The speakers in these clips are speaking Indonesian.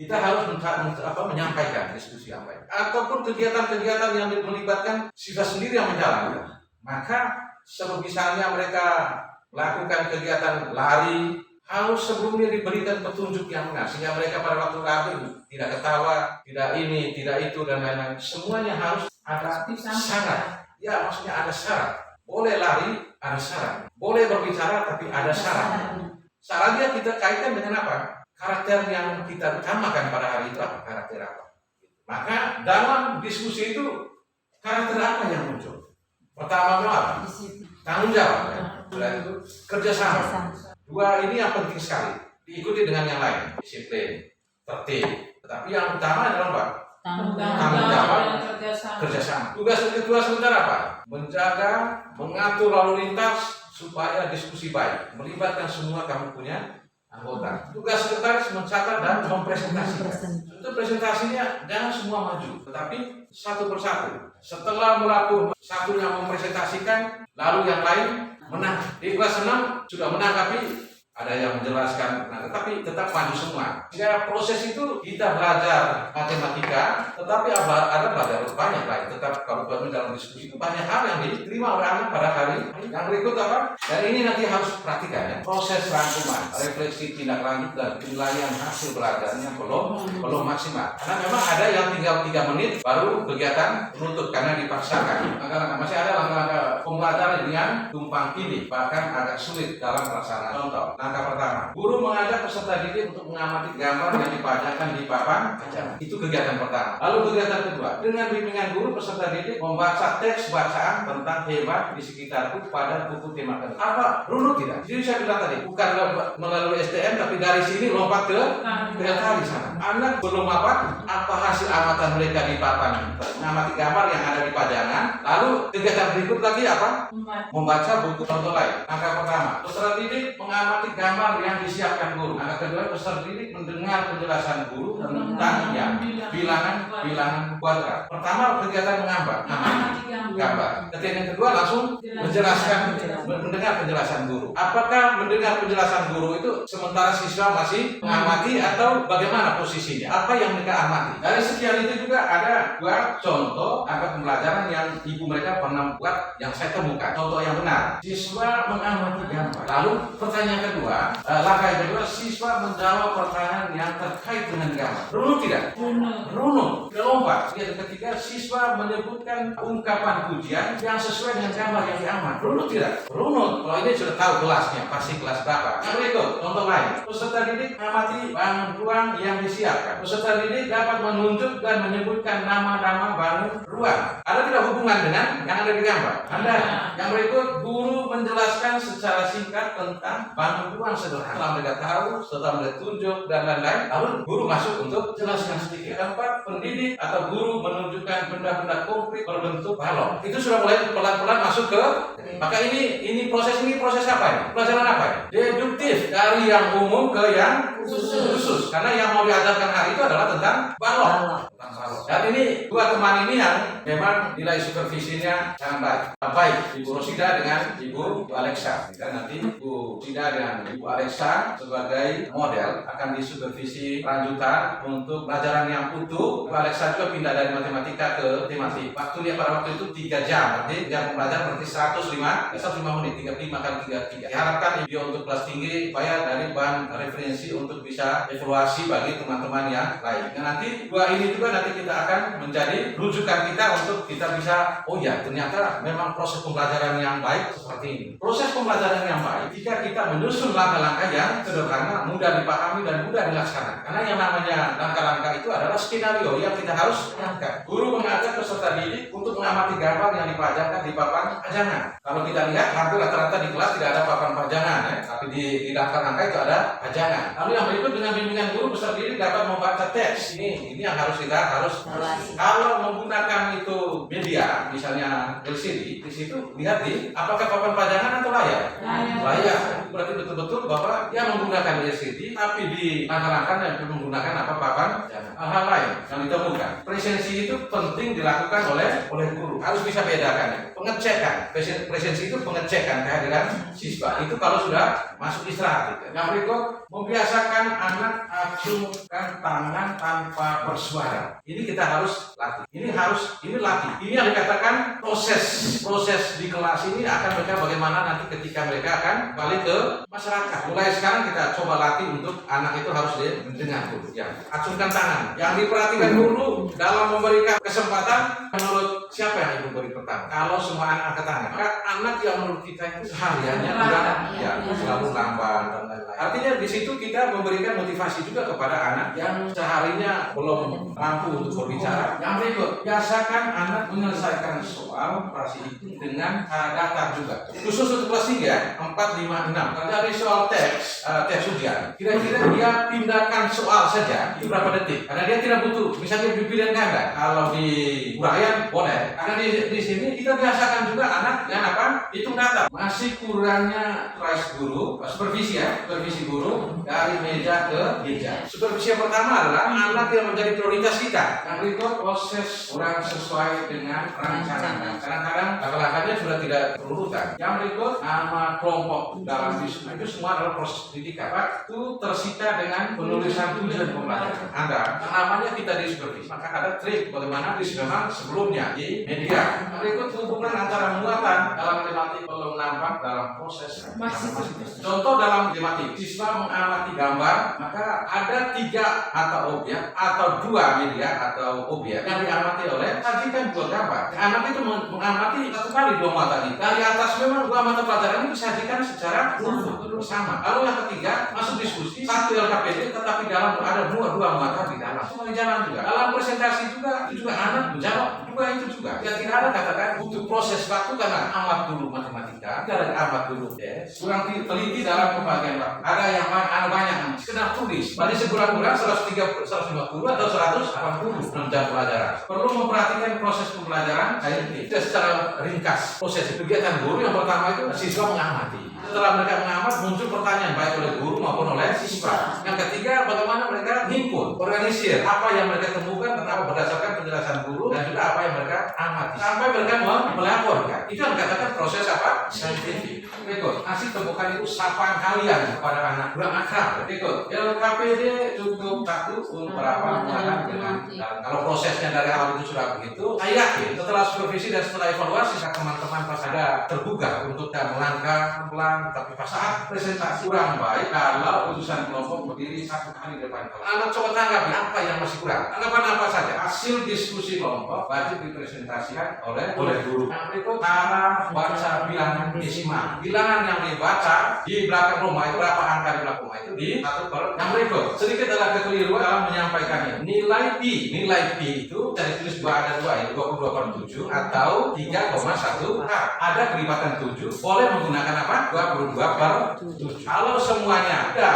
kita harus menyampaikan diskusi apa ya. Ataupun kegiatan-kegiatan yang melibatkan siswa sendiri yang menjalankan. Maka misalnya mereka melakukan kegiatan lari, harus sebelumnya diberikan petunjuk yang benar sehingga mereka pada waktu lari tidak ketawa, tidak ini, tidak itu dan lain-lain. Semuanya harus ada syarat. Ya, maksudnya ada syarat. Boleh lari, ada syarat. Boleh berbicara, tapi ada syarat. Syaratnya kita kaitkan dengan apa? Karakter yang kita utamakan pada hari itu apa? Karakter apa? Maka dalam diskusi itu karakter apa yang muncul? Pertama apa? Tanggung jawab. Ya? Kerjasama. Dua ini yang penting sekali. Diikuti dengan yang lain. Disiplin, tertib. Tetapi yang utama adalah apa? Tanggung jawab, kerjasama. Tugas kedua sementara apa? Menjaga, mengatur lalu lintas supaya diskusi baik, melibatkan semua kamu punya anggota. Tugas sekretaris mencatat dan mempresentasikan. Untuk presentasinya jangan semua maju, tetapi satu persatu. Setelah melakukan satu yang mempresentasikan, lalu yang lain menang. Di kelas 6 sudah menang, tapi ada yang menjelaskan, tetapi tetap maju semua. Sehingga proses itu kita belajar matematika, tetapi ada belajar banyak lain. Tetap kalau dalam diskusi itu banyak hal yang diterima oleh anak pada hari yang berikut apa? Dan ini nanti harus perhatikan ya. Proses rangkuman, refleksi, tindak lanjut dan penilaian hasil belajarnya belum maksimal. Karena memang ada yang tinggal 3 menit baru kegiatan menuntut karena dipaksakan. Masih ada langkah-langkah pembelajaran dengan tumpang tindih, bahkan agak sulit dalam pelaksanaan. Contoh. Langkah pertama, guru mengajak peserta didik untuk mengamati gambar yang dipajangkan di papan ajaran. Itu kegiatan pertama. Lalu kegiatan kedua, dengan bimbingan guru peserta didik membaca teks bacaan tentang hewan di sekitarku pada buku tema. Apa? Runut tidak? Jadi saya bilang tadi, bukan melalui STM, tapi dari sini lompat ke tadi sana. Anak belum apa hasil amatan mereka di papan, mengamati gambar yang ada di pajangan. Lalu kegiatan berikut lagi apa? Membaca buku contoh lain. Langkah pertama, peserta didik mengamati gambar yang disiapkan guru. Langkah kedua, peserta didik mendengar penjelasan guru tentang bilangan kuadrat. Pertama, kegiatan mengambil gambar. Kegiatan yang kedua langsung mendengar penjelasan guru. Apakah mendengar penjelasan guru itu sementara siswa masih mengamati atau bagaimana posisinya? Apa yang mereka amati? Dari sekian itu juga ada 2 contoh angka pembelajaran yang ibu mereka pernah buat yang saya temukan. Contoh yang benar. Siswa mengamati gambar. Lalu pertanyaan kedua, langkah yang kedua, siswa menjawab pertanyaan yang terkait dengan gambar. Runut tidak? Runut. Lompat. Yang ketiga, siswa menyebutkan ungkapan pujian yang sesuai dengan gambar yang diamat. Runut tidak? Runut. Kalau ini sudah tahu kelasnya, pasti kelas berapa. Yang berikut, contoh lain. Peserta didik mengamati ruang yang disiapkan. Peserta didik dapat menunjuk dan menyebutkan nama-nama bangun ruang. Ada tidak hubungan dengan yang ada di gambar? Ada. Yang berikut, guru menjelaskan secara singkat tentang bangun ruang sederhana. Setelah mereka tahu, setelah mereka tunjuk dan lain-lain, lalu guru masuk untuk jelaskan sedikit. Keempat, pendidik atau guru menunjukkan benda-benda konkret berbentuk balon. Itu sudah mulai pelan-pelan masuk ke. Maka ini proses apa ini? Pelajaran apa ini? Deduktif, dari yang umum ke yang khusus. Karena yang mau diajarkan hari itu adalah tentang balon. Dan ini 2 teman ini yang memang nilai supervisinya sangat baik. Ibu Rosida dengan Ibu Alexa. Dan nanti Ibu Rosida dengan Ibu Alexa sebagai model akan disupervisi lanjutan untuk pelajaran yang utuh. Ibu Alexa juga pindah dari matematika ke tematik. Waktunya pada waktu itu 3 jam. Berarti jam pembelajaran berarti 105 menit. 35 kali 3. Diharapkan dia untuk kelas tinggi supaya dari bahan referensi untuk bisa evaluasi bagi teman-teman yang lain. Dan nanti 2 ini juga nanti kita akan menjadi rujukan kita untuk kita bisa, oh ya ternyata memang proses pembelajaran yang baik seperti ini. Proses pembelajaran yang baik jika kita menyusun langkah-langkah yang sederhana, mudah dipahami dan mudah dilaksanakan. Karena yang namanya langkah-langkah itu adalah skenario yang kita harus angkat. Guru mengajak peserta didik untuk mengamati gambar yang dipajangkan di papan pajangan. Kalau kita lihat hampir rata-rata di kelas tidak ada papan pajangan ya, tapi di daftar angka itu ada pajangan. Lalu yang berikut, dengan bimbingan guru peserta didik dapat membaca teks. Ini yang harus kalau menggunakan itu media, misalnya LCD, di situ lihat apakah papan pajangan atau layar. berarti betul-betul bahwa dia menggunakan ECD, tapi di langkah-langkah yang menggunakan papan hal lain yang ditemukan. Presensi itu penting dilakukan oleh guru. Harus bisa bedakan. Pengecekan, presensi itu pengecekan kehadiran siswa. Itu kalau sudah masuk istirahat. Yang berikut, membiasakan anak acungkan tangan tanpa bersuara. Ini kita harus latih. Ini latih. Ini yang dikatakan proses di kelas ini akan mereka bagaimana nanti ketika mereka akan balik ke masyarakat. Mulai sekarang kita coba latih untuk anak itu harus dengan guru. Ya, acungkan tangan. Yang diperhatikan dulu dalam memberikan kesempatan menurut siapa yang ibu beri pertama. Kalau semua anak angkat tangan, maka anak yang menurut kita itu sehariannya selalu lamban dan lain-lain. Artinya di situ kita memberikan motivasi juga kepada anak yang seharinya belum mampu untuk berbicara. Yang berikut, biasakan anak menyelesaikan soal operasi itu dengan datar juga. Khusus untuk kelas 3, 4, 5, 6. Dari soal tes ujian, kira-kira dia pindahkan soal saja itu berapa detik? Karena dia tidak butuh, misalnya di pilihan ganda. Kalau di uraian boleh. Karena di sini kita biasakan juga anak yang hitung data. Masih kurangnya tugas guru, supervisi guru dari meja ke meja. Supervisi yang pertama adalah anak yang menjadi prioritas kita. Yang berikut, proses kurang sesuai dengan rencana. Kadang-kadang langkah-langkahnya sudah tidak berurutan. Yang berikut, nama kelompok dalam diskusi itu semua adalah proses pendidikan. Waktu tersita dengan penulisan tujuan pembelajaran Anda. Namanya kita disupervisi. Maka ada trik bagaimana memang sebelumnya di media. Berikut, hubungan antara muatan dalam tematik belum nampak dalam proses. Contoh dalam tematik, siswa mengamati gambar, maka ada 3 atau objek atau 2 media atau objek yang diamati oleh sajikan 2 gambar. Anak itu mengamati 1 kali 2 mata ini. Dari atas memang 2 mata pelajaran itu disajikan secara bersama. Lalu yang ketiga, masuk diskusi 1 LKPD tetapi dalam ada 2 mata di dalam. Semua jalan juga. Dalam presentasi juga anak menjawab 2 itu juga. Yang tidak ada katakan butuh proses waktu karena amat dulu matematika, tidak ada amat dulu kurang teliti dalam pembagian waktu. Ada yang banyak sekedar tulis. Berarti sekurang-kurang 150 atau 180 jam pelajaran. Perlu memperhatikan proses pembelajaran itu secara ringkas. Proses kegiatan guru yang pertama itu siswa mengamati. Setelah mereka mengamat muncul pertanyaan baik oleh guru maupun oleh siswa. Yang ketiga, bagaimana mereka himpun, organisir apa yang mereka temukan tentang berdasarkan penjelasan guru dan juga apa yang mereka amati sampai mereka melaporkan. Itu yang dikatakan proses saintifik. Berikut, hasil temukan itu sapaan kalian kepada anak kurang akrab. Berikut, LKPD cukup 1 untuk berapa menggunakan dengan kalau prosesnya dari awal itu sudah begitu, saya yakin setelah supervisi dan setelah evaluasi teman-teman pas ada tergugah untuk melangkah pelan, tapi pas saat presentasi kurang baik kalau utusan kelompok berdiri 1 kali depan kelas. Anak coba tanggapi apa yang masih kurang. Tanggapan apa saja? Hasil diskusi kelompok wajib dipresentasikan oleh guru. Yang berikut, cara baca bilangan desimal. Bilangan yang dibaca di belakang rumah itu berapa angka di belakang rumah itu di 1/. Yang berikut, sedikit adalah kekeliruan dalam menyampaikannya. Nilai P itu dari tulis ada 2 ya, 22/7 atau 3,1. Ada kelibatan 7. Boleh menggunakan apa? 22/7. Kalau semuanya ada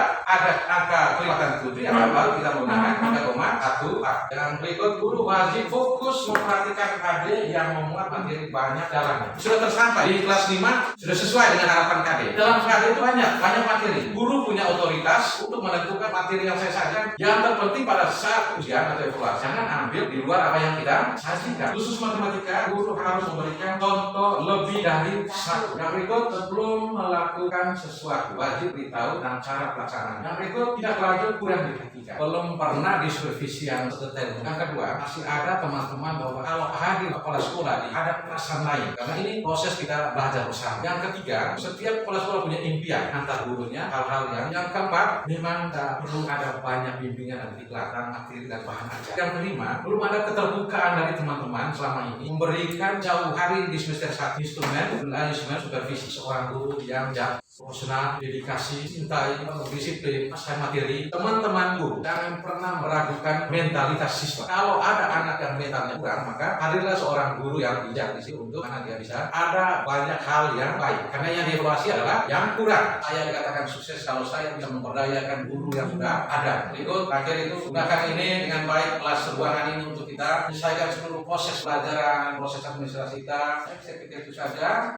angka kelibatan 7 yang baru kita menggunakan 3,1. Yang berikut, guru wajib fokus memperhatikan adik yang memuat materi banyak dalamnya. Sudah tersampai di kelas 5 sudah sesuai dengan harapan KD. Dalam KD itu banyak materi. Guru punya otoritas untuk menentukan materi yang saya sajikan. Yang terpenting pada saat ujian atau evaluasi jangan ambil di luar apa yang kita sajikan. Khusus matematika, guru harus memberikan contoh lebih dari 1. Yang berikut, sebelum melakukan sesuatu wajib beritahu tentang cara pelaksanaan. Yang berikut, tidak lanjut kurang diperhatikan. Belum pernah disupervisi yang detail. Yang kedua, masih ada teman-teman bahwa kalau hadir kepala sekolah ada perasaan lain. Karena ini proses kita belajar bersama. Yang ketiga, setiap kepala sekolah punya impian antar gurunya, hal-hal yang keempat, memang perlu ada banyak bimbingan dan dikelakan materi dan bahan ajar. Yang kelima, belum ada keterbukaan dari teman-teman selama ini memberikan jauh hari di semester 1 instrumen supervisi seorang guru yang profesional, dedikasi, cintai, disiplin, pasca materi. Teman-teman guru jangan pernah meragukan mentalitas siswa. Kalau ada anak yang mentalnya kurang, maka hadirlah seorang guru yang bijak di sini untuk anak dia bisa. Ada banyak hal yang baik. Karena yang dievaluasi adalah yang kurang. Saya dikatakan sukses kalau saya bisa memperdayakan guru yang sudah ada. Berikut, akhir itu gunakan ini dengan baik kelas ruangan ini untuk kita menyelesaikan seluruh proses pelajaran, proses administrasi kita. Saya pikir itu saja.